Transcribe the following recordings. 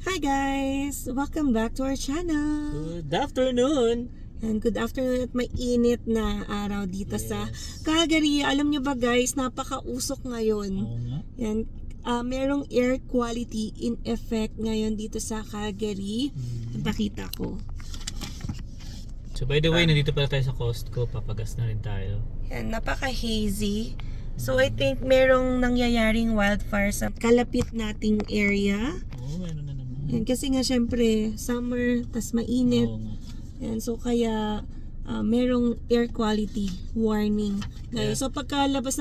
Hi guys! Welcome back to our channel! Good afternoon! And good afternoon at may init na araw dito sa Yes. Calgary. Alam nyo ba guys, napakausok ngayon. Oo nga. Yan, merong air quality in effect ngayon dito sa Calgary. Pakita ko. So by the way, nandito pala tayo sa Costco. Papagas na rin tayo. Yan, napaka-hazy. So I think merong nangyayaring wildfire sa kalapit nating area. Oo, meron na naman. Yan, kasi nga syempre summer, tas mainit. Oo nga. Yan, so kaya merong air quality warning ngayon. Yeah. So pagkalabas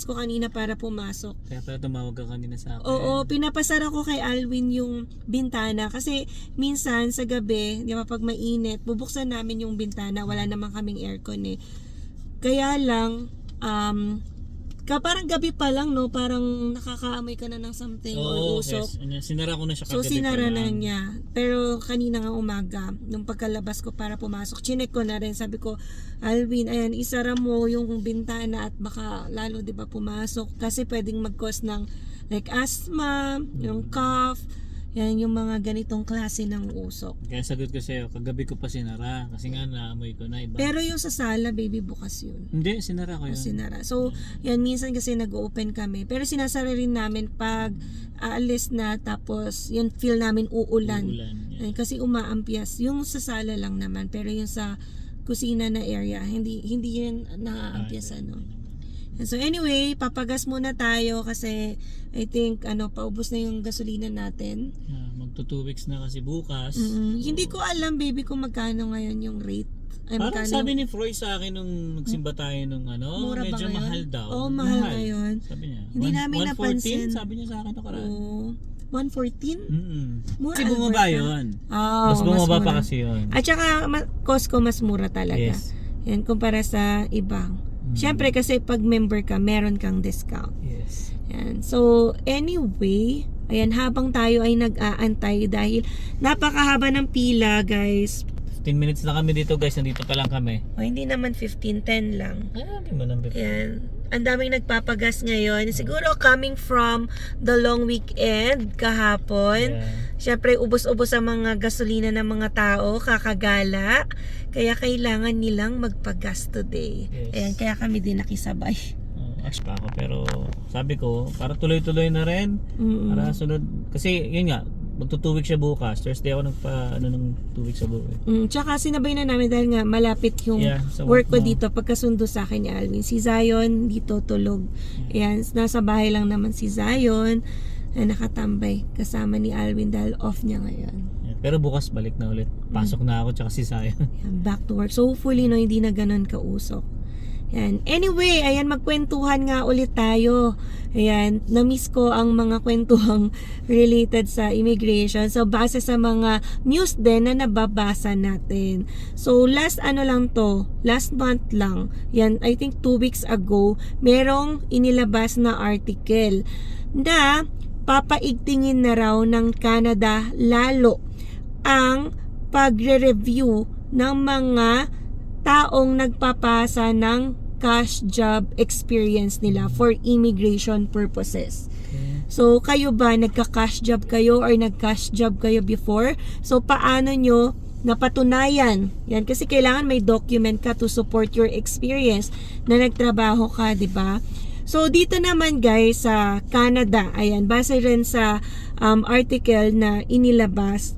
ko kanina para pumasok. Kaya pala tumawag ka kanina sa akin. Oo, pinapasara ko kay Alwin yung bintana kasi minsan sa gabi, di ba pag mainit, bubuksan namin yung bintana, wala naman kaming aircon eh. Kaya lang parang gabi pa lang no, parang nakakaamoy ka na ng something or Oo, usok. yes. Sinara ko na siya So kagabi sinara pa na lang. niya. Pero kanina nga umaga, nung pagkalabas ko para pumasok, chinek ko na rin. Sabi ko, Alvin, ayan, isara mo yung bintana at baka lalo 'di ba pumasok kasi pwedeng mag-cause ng like asthma, yung cough, yan yung mga ganitong klase ng usok. Kaya sagot ko sa'yo, kagabi ko pa sinara. Kasi nga naamoy ko na iba. Pero yung sa sala, baby, bukas yun. Hindi, sinara ko yun. Sinara. So, yan minsan kasi nag-open kami. Pero sinasara rin namin pag aalis na tapos yun feel namin uulan. Uulan, yeah. Kasi umaampias. Yung sa sala lang naman. Pero yung sa kusina na area, hindi yun naaampias ano. So anyway, papagas muna tayo kasi I think paubos na yung gasolina natin. Yeah, magto 2 weeks na kasi bukas. Hindi ko alam baby kung magkano ngayon yung rate. Ay, Parang magkano sabi yung- ni Froy sa akin nung nagsimba tayo nung Mura ba medyo ngayon? mahal daw. Oo, mahal ngayon. Sabi niya. Hindi namin 114, napansin. sabi niya sa akin nakaraan. Oo. 114? Kasi bumaba yun. Oh, Mas bumaba mura. pa kasi yun. At saka Costco mas mura talaga. Yes. Yan kumpara sa ibang. Siyempre kasi pag member ka, meron kang discount. Yes. Yan. So anyway, ayan habang tayo ay nag-aantay dahil napakahaba ng pila guys. 15 minutes na kami dito guys. Nandito pa lang kami. O hindi naman 15-10 lang. Hindi mo nang Yan. Ang daming nagpapagas ngayon. Siguro coming from the long weekend kahapon. Yeah. Siyempre, ubos-ubos ang mga gasolina ng mga tao, kakagala. Kaya kailangan nilang magpagas today. Yes. Ayan, kaya kami din nakisabay. Ash pa ako. Pero sabi ko, para tuloy-tuloy na rin. Para sunod. Kasi yun nga, magto 2 weeks siya bukas. Thursday ako ng 2 weeks sa bukas. Tsaka sinabay na namin dahil nga malapit yung sa work ko mo. dito. Pagkasundo sa akin ni Alvin. Si Zion dito tulog. Ayan, nasa bahay lang naman si Zion na nakatambay kasama ni Alvin dahil off niya ngayon. Yeah, pero bukas balik na ulit. Pasok na ako tsaka si Sayan. Ayan, back to work. So hopefully no, hindi na ganun kausok. Ayan. Anyway, ayan, magkwentuhan nga ulit tayo. Ayan, na-miss ko ang mga kwentuhang related sa immigration. So, base sa mga news din na nababasa natin. So, last month lang, yan, I think 2 weeks ago, merong inilabas na article na papaigtingin na raw ng Canada lalo ang pagre-review ng mga taong nagpapasa ng cash job experience nila for immigration purposes. Okay. So, kayo ba, nagka-cash job kayo or nag-cash job kayo before? So, paano nyo napatunayan? Yan, kasi kailangan may document ka to support your experience na nagtrabaho ka, di ba? So, dito naman guys, sa Canada, ayan, base rin sa article na inilabas,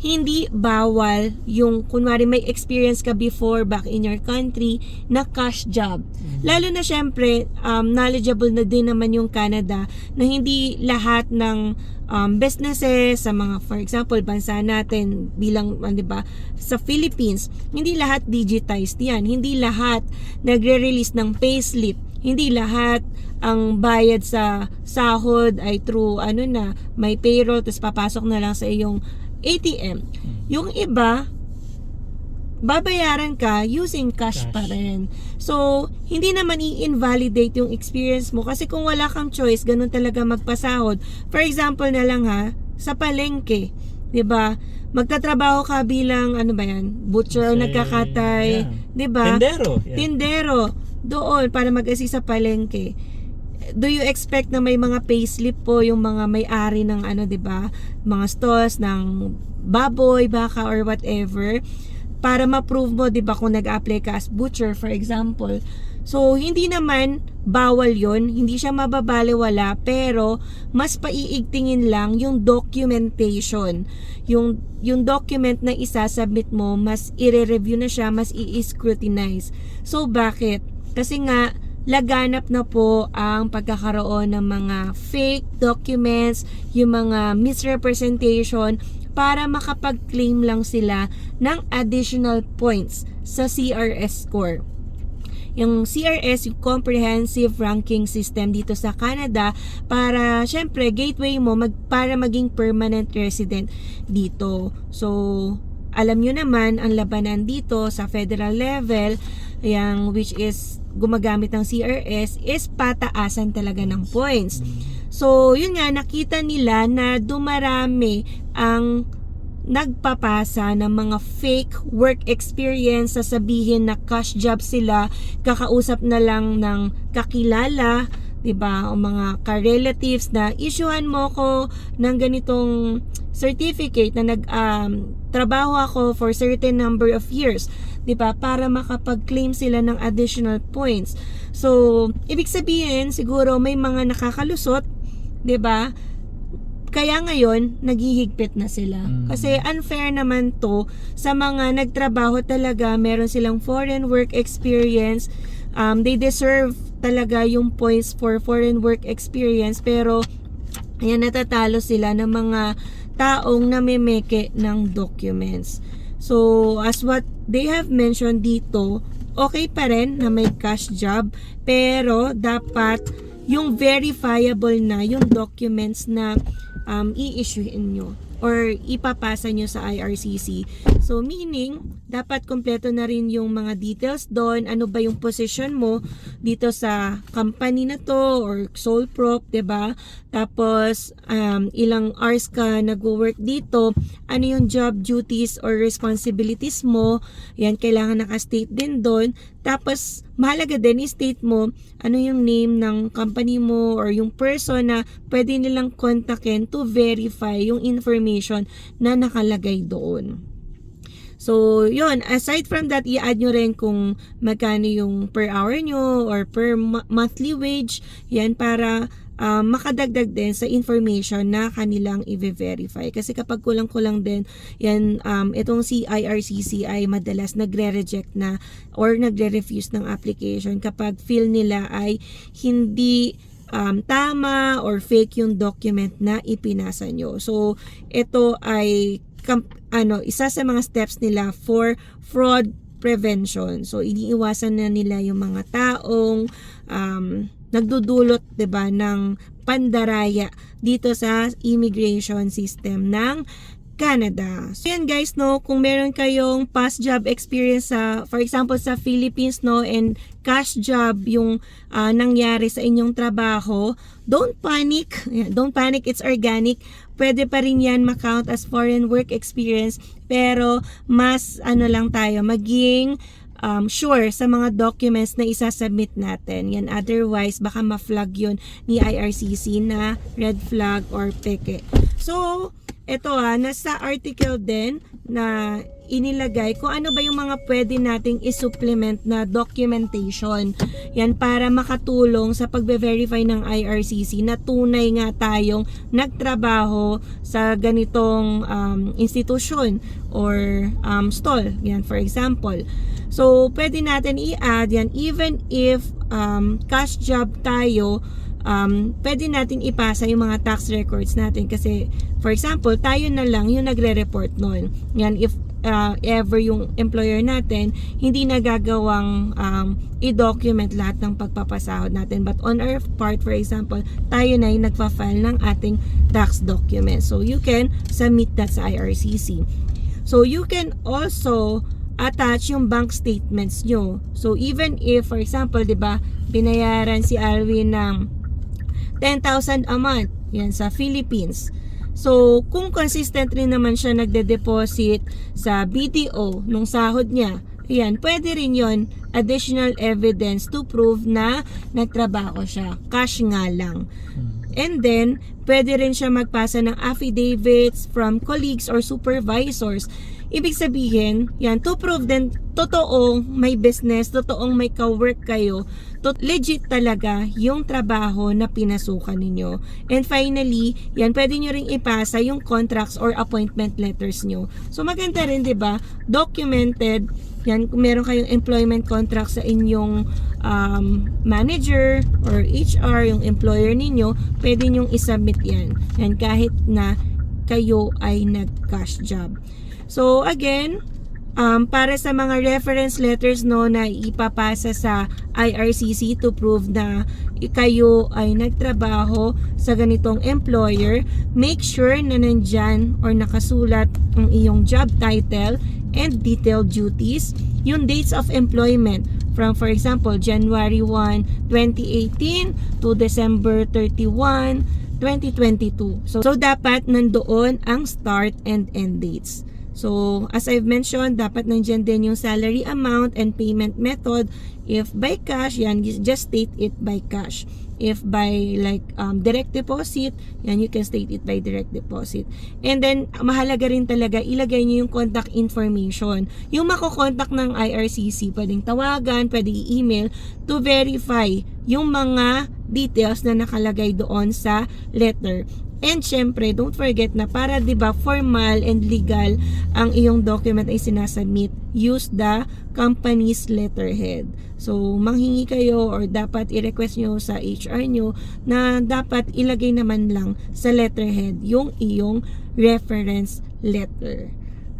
hindi bawal yung kunwari may experience ka before back in your country na cash job. Lalo na syempre knowledgeable na din naman yung Canada na hindi lahat ng businesses sa mga, for example, bansa natin bilang, di ba, sa Philippines, hindi lahat digitized yan. Hindi lahat nagre-release ng payslip. Hindi lahat ang bayad sa sahod ay through may payroll tapos papasok na lang sa iyong ATM. Yung iba, babayaran ka using cash pa rin. So, hindi naman i-invalidate yung experience mo kasi kung wala kang choice, ganun talaga magpasahod. For example na lang sa palengke, 'di ba? Magtatrabaho ka bilang butcher o nagkakatay, 'di ba? Tindero. Yeah. Tindero doon para mag-assist sa palengke. do you expect na may mga payslip po yung mga may-ari ng ano, 'di ba? Mga stalls ng baboy, baka or whatever para ma-prove mo, 'di ba, kung nag-apply ka as butcher for example. So hindi naman bawal 'yon, hindi siya mababaliwala, pero mas paiigtingin lang yung documentation. Yung document na isa-submit mo, mas i-review na siya, mas i-scrutinize. So bakit? Kasi nga laganap na po ang pagkakaroon ng mga fake documents, yung mga misrepresentation para makapag-claim lang sila ng additional points sa CRS score. Yung CRS, yung Comprehensive Ranking System dito sa Canada, para syempre gateway mo para maging permanent resident dito. So alam nyo naman ang labanan dito sa federal level, which is gumagamit ng CRS, is pataasan talaga ng points. So yun nga, nakita nila na dumarami ang nagpapasa ng mga fake work experience, sasabihin na cash job sila, kakausap na lang ng kakilala, 'di ba, o mga ka-relatives na issuehan mo ko ng ganitong certificate na trabaho ako for certain number of years, 'di ba, para makapag-claim sila ng additional points. So ibig sabihin siguro may mga nakakalusot, 'di ba? Kaya ngayon, naghihigpit na sila. Kasi unfair naman to sa mga nagtrabaho talaga, meron silang foreign work experience. They deserve talaga yung points for foreign work experience. Pero, ayan, natatalo sila ng mga taong namimeke ng documents. So, as what they have mentioned dito, okay pa rin na may cash job. Pero, dapat yung verifiable na yung documents na i-issuein nyo or ipapasa nyo sa IRCC. So meaning, dapat kompleto na rin yung mga details doon. Ano ba yung position mo dito sa company na to or sole prop, 'di ba? Tapos ilang hours ka nagwo-work dito, ano yung job duties or responsibilities mo, yan kailangan naka-state din doon. Tapos mahalaga din i-state mo ano yung name ng company mo or yung person na pwede nilang kontakin to verify yung information na nakalagay doon. So, yun. Aside from that, i-add nyo rin kung magkano yung per hour nyo or per monthly wage. Yan, para makadagdag din sa information na kanilang i-verify. Kasi kapag kulang-kulang din, yan, itong si IRCC ay madalas nagre-reject na or nagre-refuse ng application kapag feel nila ay hindi tama or fake yung document na ipinasa nyo. So, ito ay isa sa mga steps nila for fraud prevention. So, iniiwasan na nila yung mga taong nagdudulot, 'di ba, ng pandaraya dito sa immigration system ng Canada. So yan guys, no, kung meron kayong past job experience sa, for example, sa Philippines, no, and cash job yung nangyari sa inyong trabaho, don't panic. Don't panic, it's organic. Pwede pa rin yan ma-count as foreign work experience, pero mas lang tayo, maging sure sa mga documents na isasubmit natin. Yan, otherwise baka ma-flag yun ni IRCC na red flag or peke. So ito nasa article din na inilagay kung ano ba yung mga pwede nating isupplement na documentation. Yan, para makatulong sa pagbe-verify ng IRCC na tunay nga tayong nagtrabaho sa ganitong institusyon or stall. Yan, for example. So, pwede natin i-add yan even if cash job tayo, pwede natin ipasa yung mga tax records natin kasi for example tayo na lang yung nagre-report nun. Yan, if ever yung employer natin hindi nagagawang i-document lahat ng pagpapasahod natin, but on our part, for example, tayo na yung nagpa-file ng ating tax document. So you can submit that sa IRCC. So you can also attach yung bank statements nyo. So even if, for example, 'di ba, binayaran si Alvin ng 10,000 a month, yan, sa Philippines. So, kung consistent rin naman siya nagde-deposit sa BDO nung sahod niya, yan, pwede rin yon additional evidence to prove na nagtrabaho siya. Cash nga lang. And then, pwede rin siya magpasa ng affidavits from colleagues or supervisors. Ibig sabihin, yan, to prove din, totoong may business, totoong may ka-work kayo, legit talaga yung trabaho na pinasukan ninyo. And finally, yan, pwede nyo ring ipasa yung contracts or appointment letters nyo. So, maganda rin, di ba? Documented, yan, kung meron kayong employment contract sa inyong manager or HR, yung employer ninyo, pwede nyong isubmit yan. Yan, kahit na kayo ay nag-cash job. So, again, para sa mga reference letters no na ipapasa sa IRCC to prove na kayo ay nagtrabaho sa ganitong employer, make sure na nandyan or nakasulat ang iyong job title and detailed duties, yung dates of employment from, for example, January 1, 2018 to December 31, 2022. So dapat nandoon ang start and end dates. So, as I've mentioned, dapat nandiyan din yung salary amount and payment method. If by cash, yan, just state it by cash. If by like direct deposit, yan, you can state it by direct deposit. And then, mahalaga rin talaga, ilagay nyo yung contact information. Yung makokontak ng IRCC, pwedeng tawagan, pwedeng i-email to verify yung mga details na nakalagay doon sa letter. And syempre, don't forget na para 'di ba formal and legal ang iyong document ay sinasubmit, use the company's letterhead. So, manghingi kayo or dapat i-request nyo sa HR nyo na dapat ilagay naman lang sa letterhead yung iyong reference letter.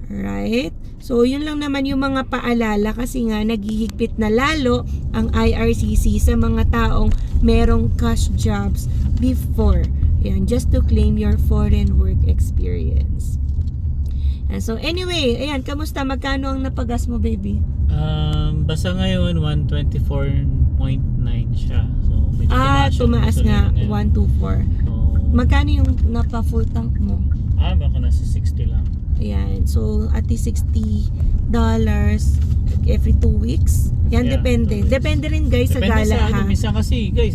Right? So, yun lang naman yung mga paalala kasi nga naghihigpit na lalo ang IRCC sa mga taong merong cash jobs before. Yan, just to claim your foreign work experience. And so anyway, ayan, kamusta? Magkano ang napagas mo, baby? Basta ngayon 124.9 siya. So medyo tumaas nga, 124. Magkano yung napa-full tank mo? Baka nasa 60 lang. Ayan, so at least $60 every 2 weeks. Yan, Yeah, depende. 2 weeks. Depende rin guys sa Depende gala, sa ha? minsan kasi guys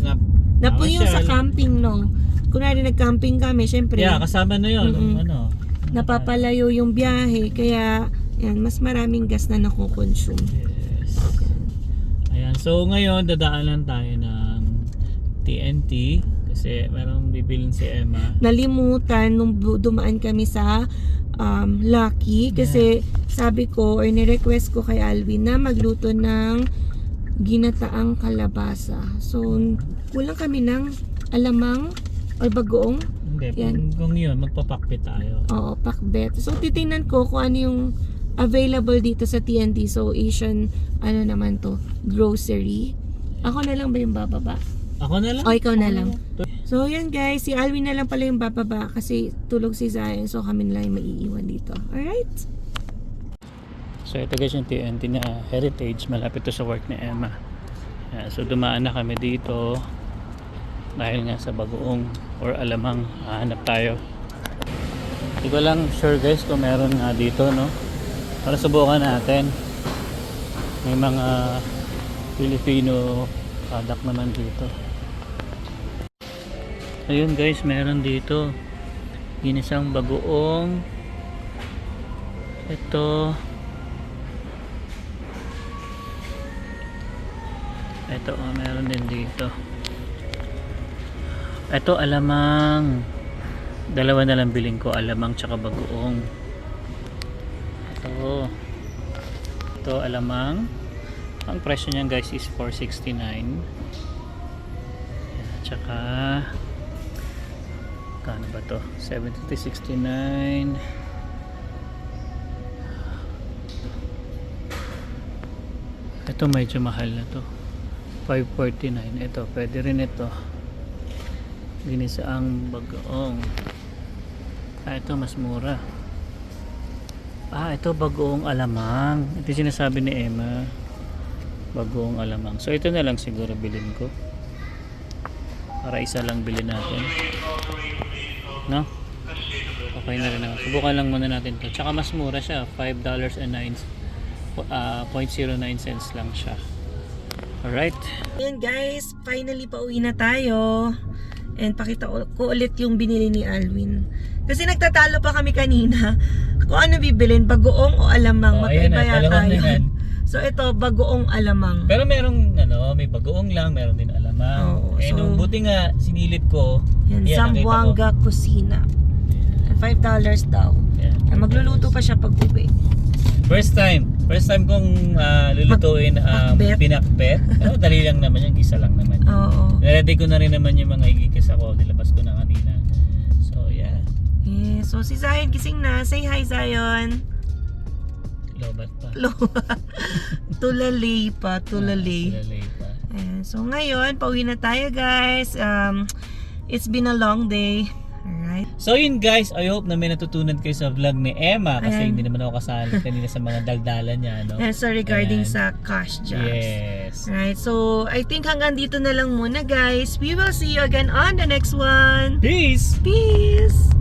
Napo yung sa camping, no? Kunwari nag-camping kami, syempre. Yeah, kasama na yun. Napapalayo yung biyahe, kaya yan, mas maraming gas na nakukonsume. Yes. Ayan, so ngayon dadaanan tayo ng TNT kasi merong bibilin si Emma. Nalimutan nung dumaan kami sa Lucky kasi sabi ko or ni-request ko kay Alvin na magluto ng ginataang kalabasa. So, kulang kami ng alamang or bagoong. Hindi, Yan. kung yun, magpapakpit tayo. Oo, pakbet. So, titingnan ko kung ano yung available dito sa TNT. So, Asian, ano naman to, grocery. Ako na lang ba yung bababa? Ako na lang? O, ikaw na lang. So, yan guys. Si Alvin na lang pala yung bababa kasi tulog si Zion. So, kami na lang yung maiiwan dito. Alright? So, ito guys yung TNT na Heritage. Malapit to sa work ni Emma. So, dumaan na kami dito. Dahil nga sa bagoong or alamang hahanap tayo. Hindi ko lang sure guys kung meron nga dito, no? Para subukan natin. May mga Filipino product naman dito. Ayun guys, meron dito. Ginisang bagoong. Ito. Ito, meron din dito. Ito alamang, dalawa na lang biling ko, alamang tsaka bagoong. Ito alamang, ang presyo niyan guys is $4.69. Tsaka kano ba to? $73.69. Ito medyo mahal na to, $5.49. Ito pwede rin ito, ginisaang bagoong. Ito mas mura. Ito bagoong alamang. Ito yung sinasabi ni Emma, bagoong alamang. So ito na lang siguro bilhin ko, para isa lang bilhin natin, no? Okay na rin naman. Subukan lang muna natin to. Tsaka mas mura siya, $5.09 0.09 cents lang siya. Alright. Ayan guys, finally pauwi na tayo. And pakita ko ulit yung binili ni Alwin. Kasi nagtatalo pa kami kanina kung ano bibilin, bagoong o alamang. Ayan na, Magkaiba yata dalawang na yan. yun. So ito, bagoong alamang. Pero merong may bagoong lang, meron din alamang. Oo, so, nung buti nga sinilip ko, yan, nakita ko. Zamboanga Kusina. $5 daw. Yan, Yan, magluluto pa siya pag uwi. First time kong lulutuin pinakbet. Pero dali lang naman yan, gisa lang naman. Oo. Ready ko na rin naman yung mga igigis ako, nilabas ko na kanina. So yeah. Yeah, so si Zion gising na. Say hi, Zion. Lobat pa. Tulalay pa. Tulalay pa. Ayan, so ngayon, pauwi na tayo guys. It's been a long day. Alright. So yun guys, I hope na may natutunan kayo sa vlog ni Emma kasi Ayan. hindi naman ako kasali kanina sa mga daldalan niya, no? And so regarding Ayan. sa cash jobs. Yes. Alright, so I think hanggang dito na lang muna guys. We will see you again on the next one. Peace! Peace!